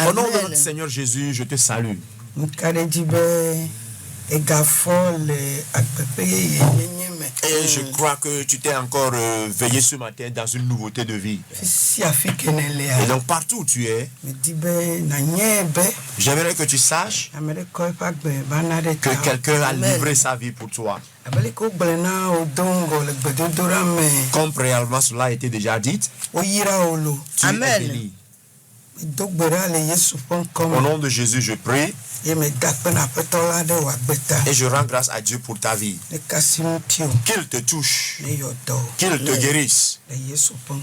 Au nom de notre Seigneur Jésus, je te salue. Et je crois que tu t'es encore veillé ce matin dans une nouveauté de vie. Et donc partout où tu es, j'aimerais que tu saches que quelqu'un a livré sa vie pour toi. Comme préalablement cela a été déjà dit, tu es béni. Au nom de Jésus, je prie. Et je rends grâce à Dieu pour ta vie. Qu'il te touche. Qu'il te guérisse.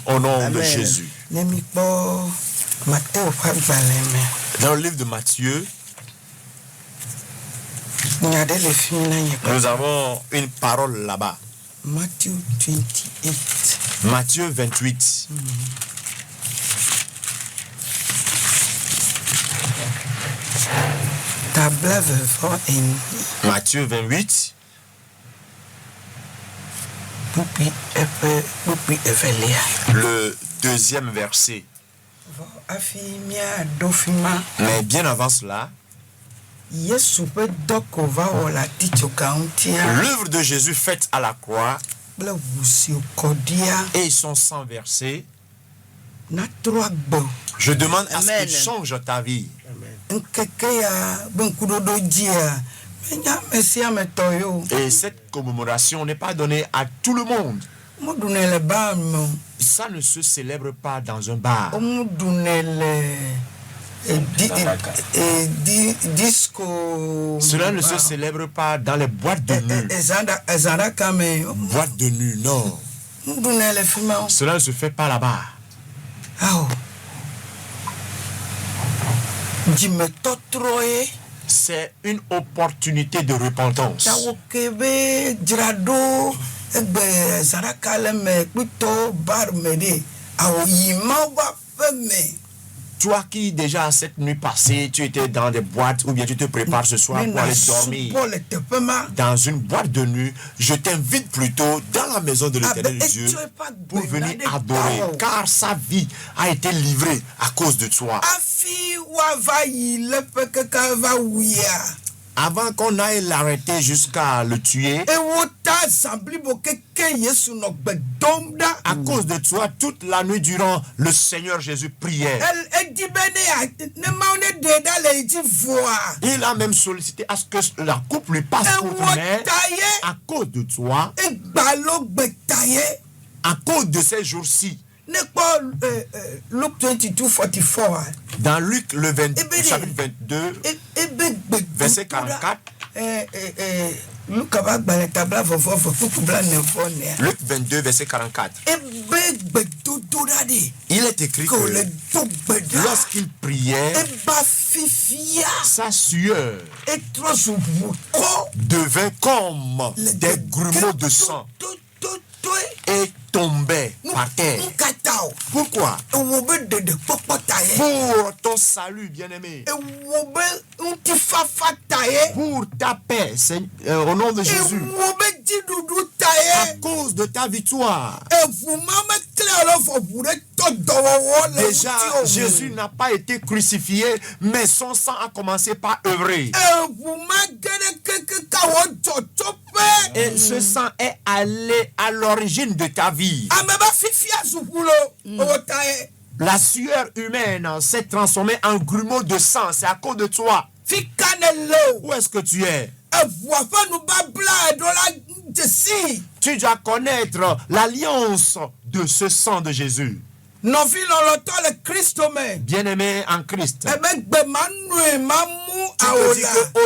Au nom de Jésus. Dans le livre de Matthieu, nous avons une parole là-bas. Matthieu 28. Matthieu 28. Le deuxième verset. Mais bien avant cela, l'œuvre de Jésus faite à la croix et son sang versé, je demande à ce qu'il change ta vie. Et cette commémoration n'est pas donnée à tout le monde. Ça ne se célèbre pas dans un bar. Cela ne se célèbre pas dans les boîtes de nuit. Boîtes de nuit, non. Cela ne se fait pas là-bas. C'est une opportunité de repentance. Toi qui déjà cette nuit passée, tu étais dans des boîtes ou bien tu te prépares ce soir pour aller dormir dans une boîte de nuit, je t'invite plutôt dans la maison de l'Éternel Dieu pour venir adorer, car sa vie a été livrée à cause de toi. Avant qu'on aille l'arrêter jusqu'à le tuer, à cause de toi, toute la nuit durant, le Seigneur Jésus priait. Il a même sollicité à ce que la coupe lui passe contre, mais à cause de toi, à cause de ces jours-ci, dans Luc le chapitre 22, verset 44, Luc 22, verset 44. Il est écrit que lorsqu'il priait, sa sueur devint comme des grumeaux de sang et tombait par terre. Pourquoi? Pour ton salut, bien-aimé. Pour ta paix, au nom de Jésus. À cause de ta victoire. Déjà, Jésus n'a pas été crucifié, mais son sang a commencé par œuvrer. Et ce sang est allé à l'origine de ta vie. La sueur humaine s'est transformée en grumeau de sang. C'est à cause de toi. Où est-ce que tu es? Tu dois connaître l'alliance de ce sang de Jésus. Bien-aimé en Christ.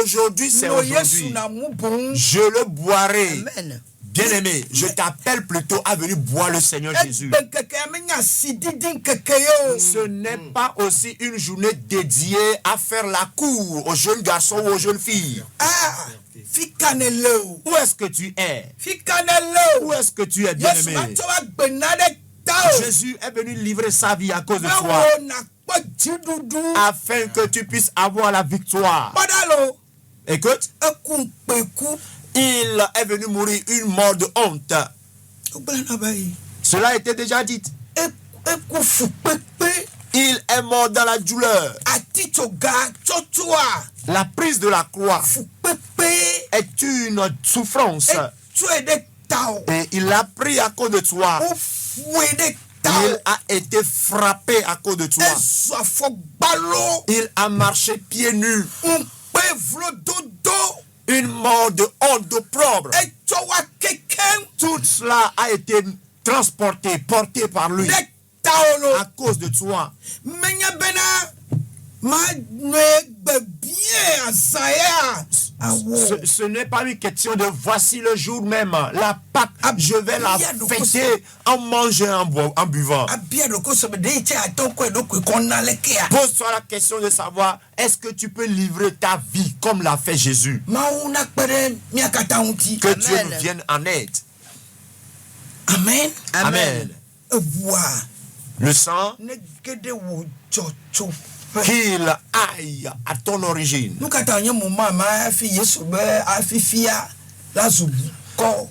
Aujourd'hui, c'est aujourd'hui. Je le boirai. Amen. Bien-aimé, je t'appelle plutôt à venir boire le Seigneur Jésus. Ce n'est pas aussi une journée dédiée à faire la cour aux jeunes garçons ou aux jeunes filles. Où est-ce que tu es? Où est-ce que tu es, bien-aimé? Jésus est venu livrer sa vie à cause de toi, afin que tu puisses avoir la victoire. Écoute, il est venu mourir une mort de honte. Cela a été déjà dit. Il est mort dans la douleur. La prise de la croix est une souffrance. Et il a pris à cause de toi. Il a été frappé à cause de toi. Il a marché pieds nus. Une mort de honte, d'opprobre. Tout cela a été transporté, porté par lui à cause de toi. Ce n'est pas une question de voici le jour même, la Pâque, je vais la fêter en mangeant, en buvant. Pose-toi la question de savoir, est-ce que tu peux livrer ta vie comme l'a fait Jésus? Que Dieu nous vienne en aide. Amen. Amen. Le sang qu'il aille à ton origine.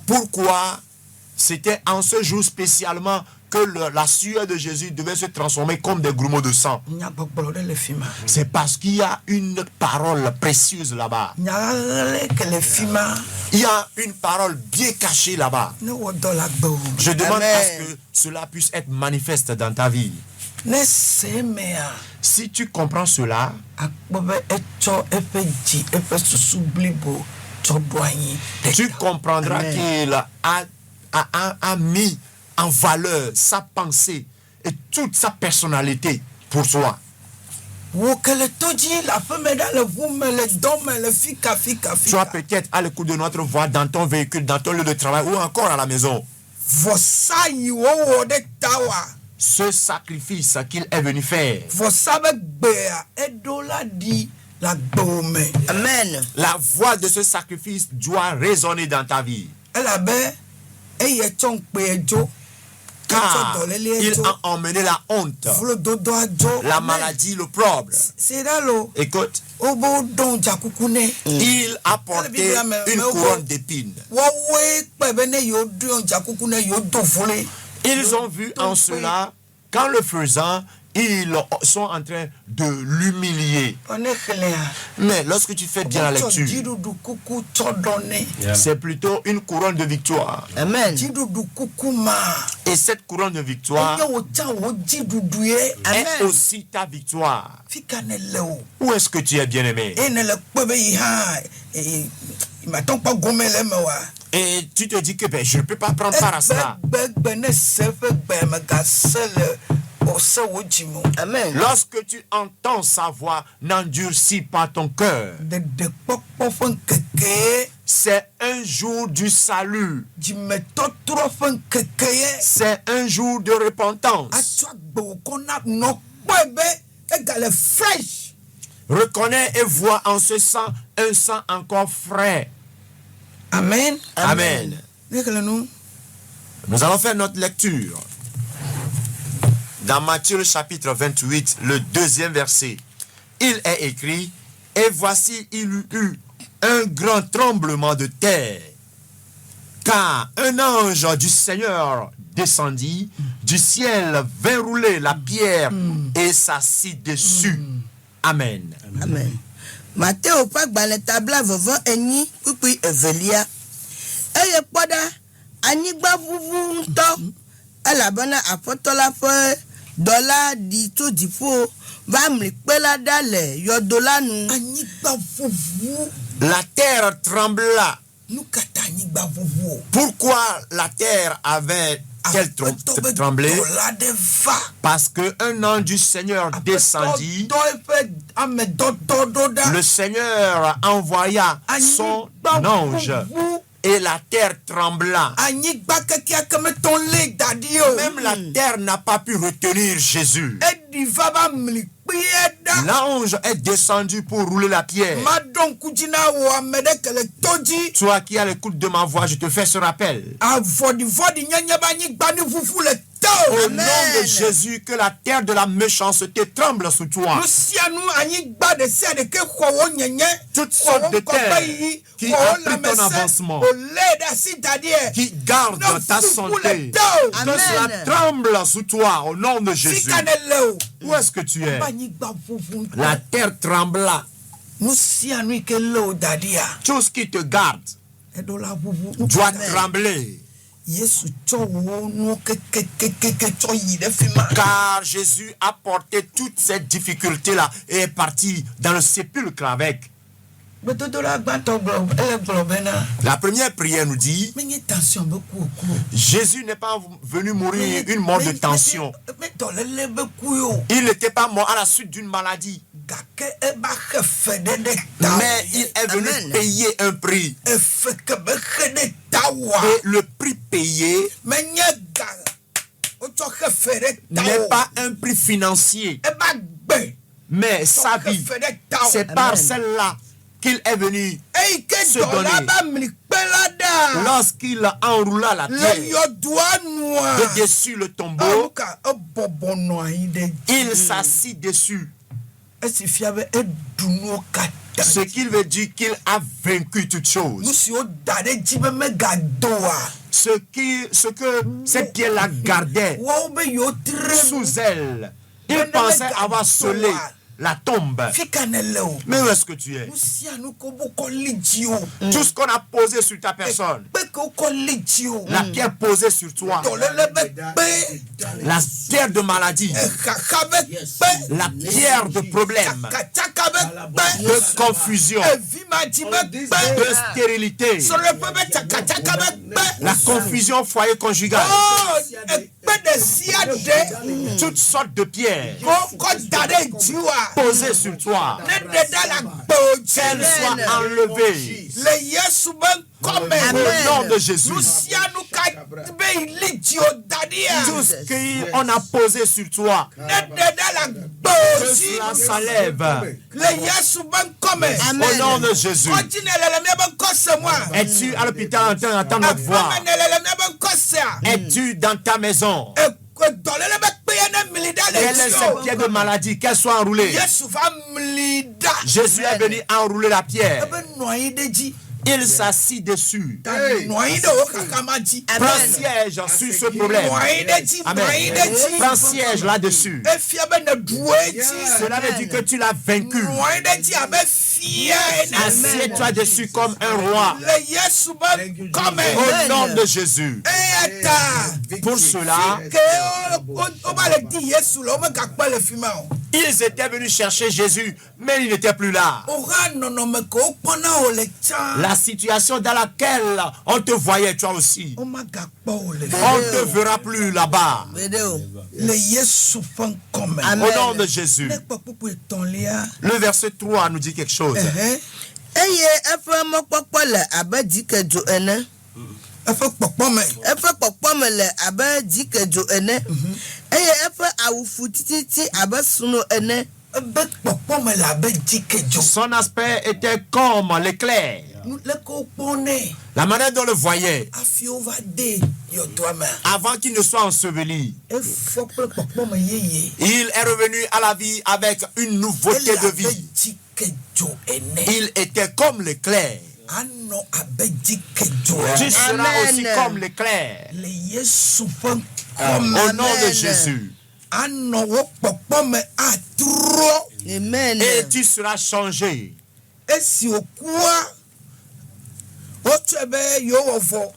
Pourquoi c'était en ce jour spécialement que la sueur de Jésus devait se transformer comme des grumeaux de sang? C'est parce qu'il y a une parole précieuse là-bas. Il y a une parole bien cachée là-bas. Je demande à ce que cela puisse être manifeste dans ta vie. Si tu comprends cela, tu comprendras qu'il a mis en valeur sa pensée et toute sa personnalité pour toi. Tu as peut-être à l'écoute de notre voix dans ton véhicule, dans ton lieu de travail ou encore à la maison. Ce sacrifice qu'il est venu faire. Amen. La voix de ce sacrifice doit résonner dans ta vie. Car il a emmené la honte, la maladie, l'opprobre. Écoute, il a porté une couronne d'épines. Ils ont vu en cela qu'en le faisant, ils sont en train de l'humilier. Mais lorsque tu fais bien la lecture, c'est plutôt une couronne de victoire. Amen. Et cette couronne de victoire est aussi ta victoire. Où est-ce que tu es bien-aimé? Et tu te dis que je ne peux pas prendre part à cela. Amen. Lorsque tu entends sa voix, n'endurcis pas ton cœur. C'est un jour du salut. C'est un jour de repentance. Reconnais et vois en ce sang un sang encore frais. Amen. Amen. Nous allons faire notre lecture dans Matthieu chapitre 28, le 2e verset. Il est écrit: et voici il y eut un grand tremblement de terre, car un ange du Seigneur descendit du ciel, vint rouler la pierre et s'assit dessus. Amen. Amen. Matteo pak banetabla vovo eni kukui evelia. Eye poda anigba vuvu nto alabana apotola fe dola di to dipo va mripela dale yodolanu anigba vuvu. La terre trembla. Nukata anigba vuvu. Pourquoi la terre avait-elle tremblé? Parce qu'un ange du Seigneur descendit. Le Seigneur envoya son ange et la terre trembla. Même la terre n'a pas pu retenir Jésus. L'ange est descendu pour rouler la pierre. Toi qui as l'écoute de ma voix, je te fais ce rappel. Au nom de Jésus, que la terre de la méchanceté tremble sous toi. Toutes sortes de terres qui a pris ton avancement, qui gardent ta santé, que cela tremble sous toi au nom de Jésus. Où est-ce que tu es? La terre trembla. Tout ce qui te garde doit trembler. Car Jésus a porté toutes ces difficultés-là et est parti dans le sépulcre avec. La première prière nous dit, Jésus n'est pas venu mourir une mort de tension. Il n'était pas mort à la suite d'une maladie. Mais il est venu payer un prix. Et le prix payé n'est pas un prix financier, mais sa vie. C'est par celle-là qu'il est venu se donner. Lorsqu'il enroula la terre de dessus le tombeau, il s'assit dessus. Ce qu'il veut dire qu'il a vaincu toutes choses. Ce que cette pierre-là gardait sous elle. Il pensait avoir scellé la tombe. Mais où est-ce que tu es? Tout ce qu'on a posé sur ta personne, la pierre posée sur toi, la pierre de maladie, la pierre de problème, de confusion, de stérilité, la confusion foyer conjugal, toutes sortes de pierres posées sur toi, qu'elles soient enlevées au nom de Jésus. Tout ce qu'on a posé sur toi, que cela s'enlève au nom de Jésus. Es-tu à l'hôpital en train d'entendre notre voix? Es-tu dans ta maison? Quelle est cette pierre de maladie? Qu'elle soit enroulée. Jésus est venu enrouler la pierre. Il s'assit dessus. Prends siège sur ce problème. Amen. Prends siège là-dessus. Cela veut dire que tu l'as vaincu. Assieds-toi dessus comme un roi. Au nom de Jésus. Pour cela, ils étaient venus chercher Jésus, mais il n'était plus là. La situation dans laquelle on te voyait, toi aussi, on ne te verra plus là-bas. Au nom de Jésus. Le verset 3 nous dit quelque chose. Son aspect était comme l'éclair. La manière dont on le voyait, avant qu'il ne soit enseveli, il est revenu à la vie avec une nouveauté de vie. Il était comme l'éclair. Tu seras aussi comme l'éclair. Au nom de Jésus. Et tu seras changé.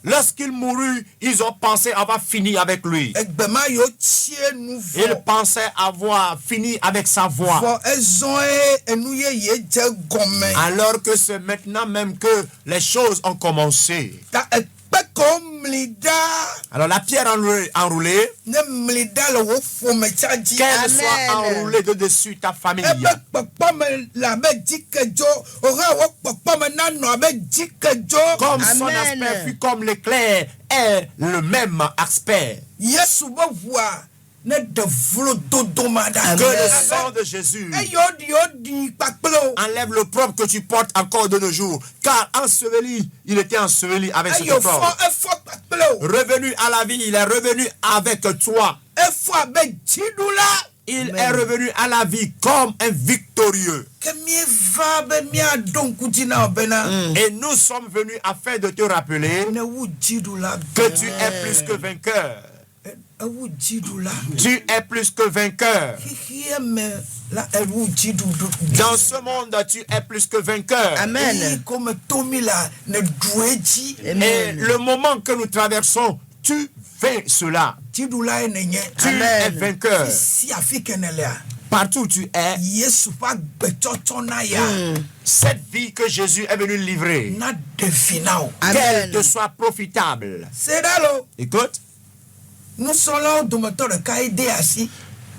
Lorsqu'il mourut, ils ont pensé avoir fini avec lui. Ils pensaient avoir fini avec sa voix. Alors que c'est maintenant même que les choses ont commencé. Alors la pierre enroulée, qu'elle soit enroulée de dessus ta famille. Comme son aspect fut comme l'éclair, est le même aspect. Que le sang de Jésus enlève le propre que tu portes encore de nos jours. Car enseveli, il était enseveli avec ce propre. Revenu à la vie, il est revenu avec toi. Il est revenu à la vie comme un victorieux. Et nous sommes venus afin de te rappeler que tu es plus que vainqueur. Tu es plus que vainqueur. Dans ce monde, tu es plus que vainqueur. Amen. Et le moment que nous traversons, tu fais cela. Tu es vainqueur. Partout où tu es, cette vie que Jésus est venu livrer, qu'elle te soit profitable. Écoute,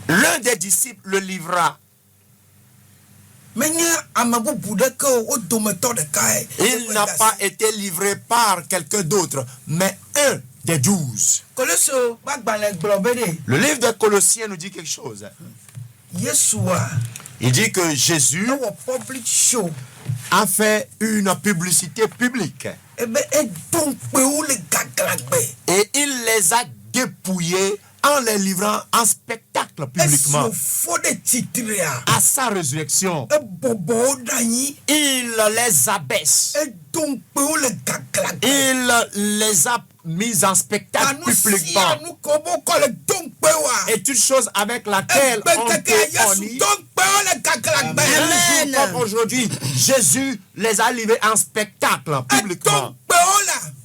l'un des disciples le livra. Il n'a pas été livré par quelqu'un d'autre, mais un des 12. Le livre des Colossiens nous dit quelque chose. Il dit que Jésus a fait une publicité publique. Et il les a dépouillés en les livrant en spectacle publiquement. À sa résurrection, il les abaisse. Il les a mis en spectacle publiquement. Et toute chose avec laquelle on peut unir. Comme aujourd'hui, Jésus les a livrés en spectacle publiquement.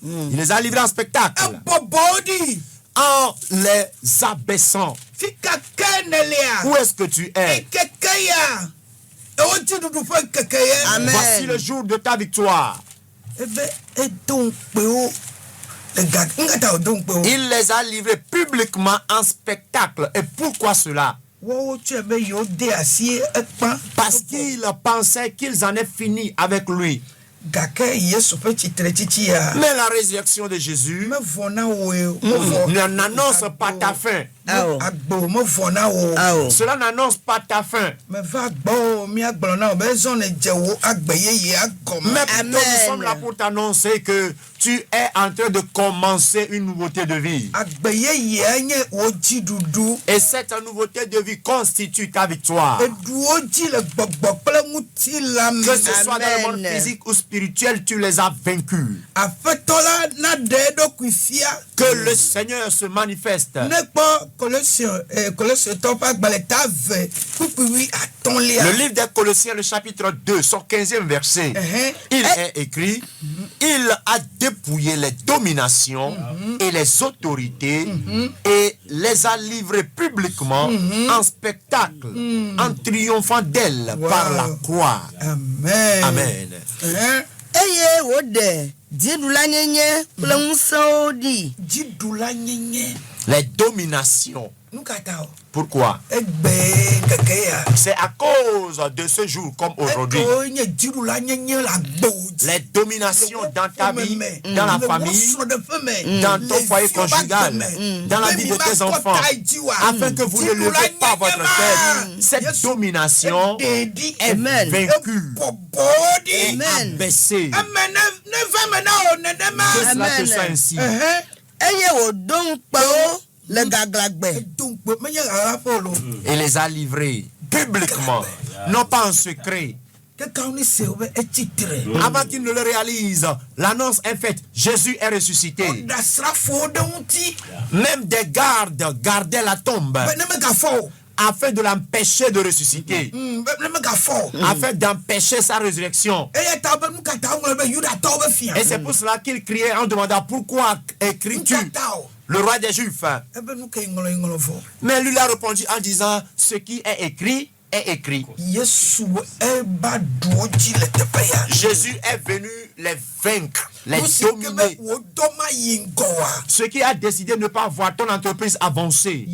Il les a livrés en spectacle. En les abaissant. Où est-ce que tu es? Amen. Voici le jour de ta victoire. Il les a livrés publiquement en spectacle. Et pourquoi cela? Parce qu'ils pensaient qu'ils en aient fini avec lui. Mais la résurrection de Jésus n'annonce pas ta fin. Cela n'annonce pas ta fin. Mais plutôt nous sommes là pour t'annoncer que tu es en train de commencer une nouveauté de vie. Et cette nouveauté de vie constitue ta victoire. Que ce soit dans le monde physique ou spirituel, tu les as vaincus. Que le Seigneur se manifeste. Le livre des Colossiens, le chapitre 2, son 15e verset, il est écrit, il a dépouillé les dominations et les autorités et les a livrées publiquement en spectacle, en triomphant d'elles par la croix. Amen. Amen. Les dominations. Pourquoi? C'est à cause de ce jour comme aujourd'hui. Les dominations dans ta vie, dans la famille, dans ton foyer conjugal, dans la vie de tes enfants, afin que vous ne levez pas votre tête. Cette domination est vaincue, abaissée. Que cela te soit ainsi. Et les a livrés publiquement, non pas en secret. Avant qu'ils ne le réalisent, l'annonce est faite. Jésus est ressuscité. Même des gardes gardaient la tombe afin de l'empêcher de ressusciter, afin d'empêcher sa résurrection. Et c'est pour cela qu'il criait en demandant pourquoi écris-tu le roi des Juifs? Mais lui a répondu en disant ce qui est écrit est écrit. Jésus est venu les vaincre, les dominer. Ce qui a décidé de ne pas voir ton entreprise avancer,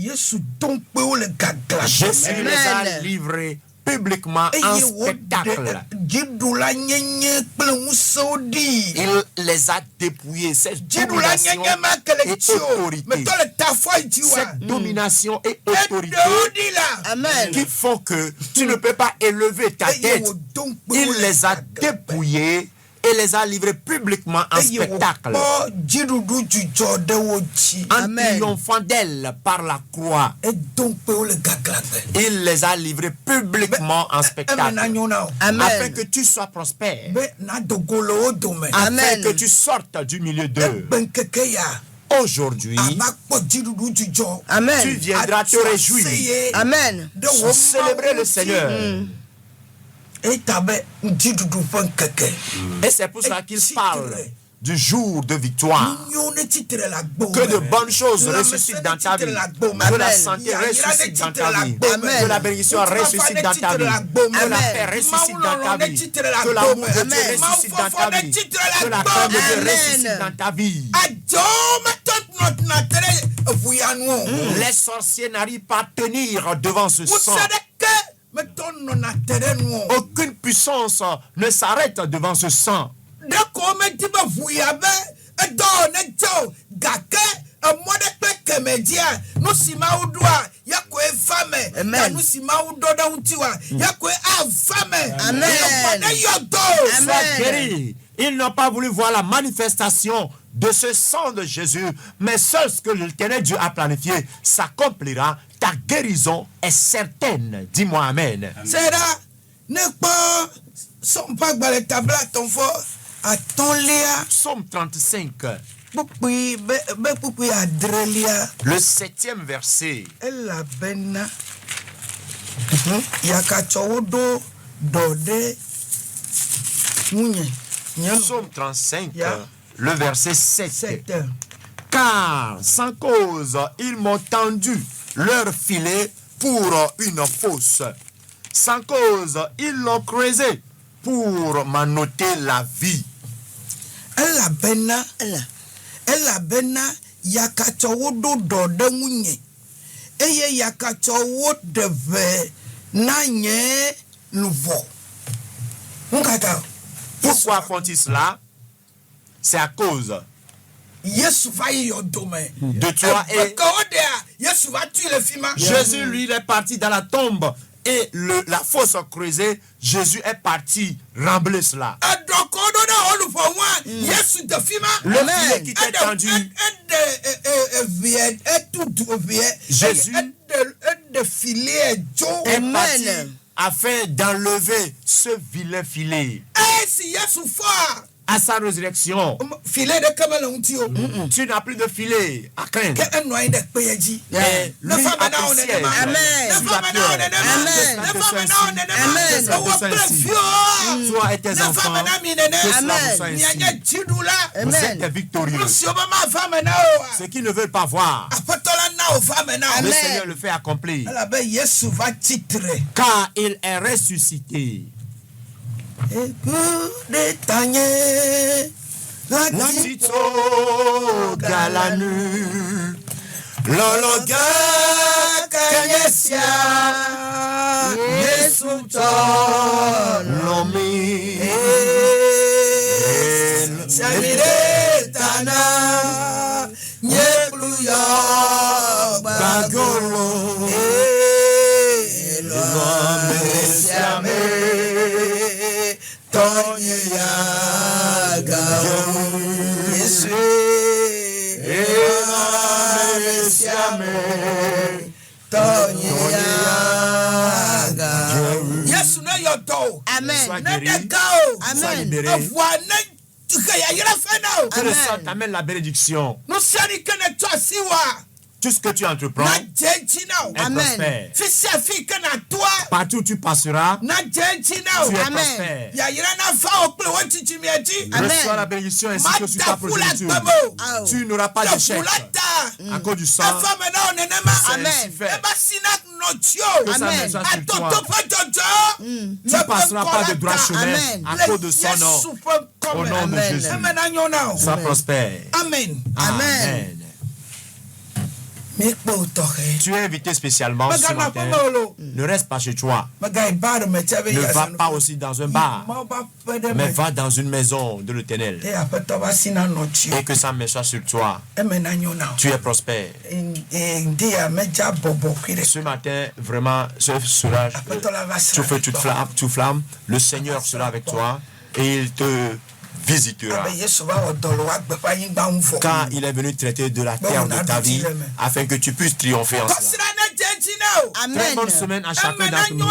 Jésus les a livrés publiquement en spectacle. Il les a dépouillés. Cette domination et autorité. Cette domination et autorité qui font que tu ne peux pas élever ta tête. Il les a dépouillés et les a livrés publiquement en spectacle, en triomphant d'elle par la croix. Il les a livrés publiquement en spectacle, afin que tu sois prospère, afin que tu sortes du milieu d'eux. aujourd'hui, Amen. tu viendras te réjouir. Amen. Célébrer le Seigneur. Et c'est pour ça qu'il parle du jour de victoire. Que de bonnes choses ressuscitent dans ta vie. Que la santé ressuscite dans ta vie. Que la bénédiction ressuscite dans ta vie. Que la paix ressuscite dans ta vie. Que l'amour de Dieu ressuscite dans ta vie. Que la paix de Dieu ressuscite dans ta vie. Les sorciers n'arrivent pas à tenir devant ce sang. Aucune puissance ne s'arrête devant ce sang. Ils n'ont pas voulu voir la manifestation de ce sang de Jésus, mais seul ce que l'Éternel Dieu a planifié s'accomplira. Ta guérison est certaine. Dis-moi Amen. Psaume 35. Le 7e verset. Psaume 35, le verset 7. Car sans cause, ils m'ont tendu leur filet pour une fosse. Sans cause, ils l'ont creusé pour m'annoter la vie. Pourquoi font-ils cela? C'est à cause de toi et Jésus, lui, il est parti dans la tombe et la fosse creusée. Jésus est parti rembler cela. Le filet qui était tendu, Jésus est parti afin d'enlever ce vilain filet. À sa résurrection, tu n'as plus de filet à craindre. Mais lui a ton siège. Toi et tes enfants, que cela vous soit ainsi. Vous êtes victorieux. Ceux qui ne veulent pas voir, le Seigneur le fait accomplir. Car il est ressuscité. Latito galanu lologa kanyesia Yesu tolomi samire tana nyekluya bagolo Que le sang t'amène la bénédiction. Tout ce que tu entreprends est prospère. Partout où tu passeras, tu es prospère. Reçois la bénédiction ainsi que sur ta progéniture. Tu n'auras pas d'échec à cause du sang. Que ça ne soit sur toi. Tu ne passeras pas de droit chemin à cause de son nom. Au nom de Jésus. Sois prospère. Amen. Amen. Tu es invité spécialement ce matin. Ne reste pas chez toi. Ne va pas aussi dans un bar, mais va dans une maison de l'Éternel. Et que sa main soit sur toi. Tu es prospère. Ce matin, vraiment, ce sera, tu fais toute flamme. Le Seigneur sera avec toi et il te visitera. Car il est venu traiter de la terre de ta vie afin que tu puisses triompher en cela. Très bonne semaine à chacun d'entre nous.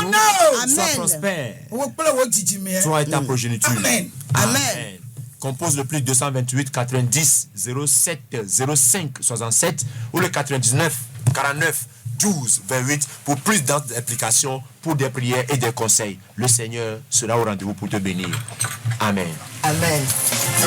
Sois prospère. Toi et ta progéniture. Amen. compose le plus 228 90 07 05 67 ou le 99 49 12 28 pour plus d'implications, pour des prières et des conseils. Le Seigneur sera au rendez-vous pour te bénir. Amen. Amen.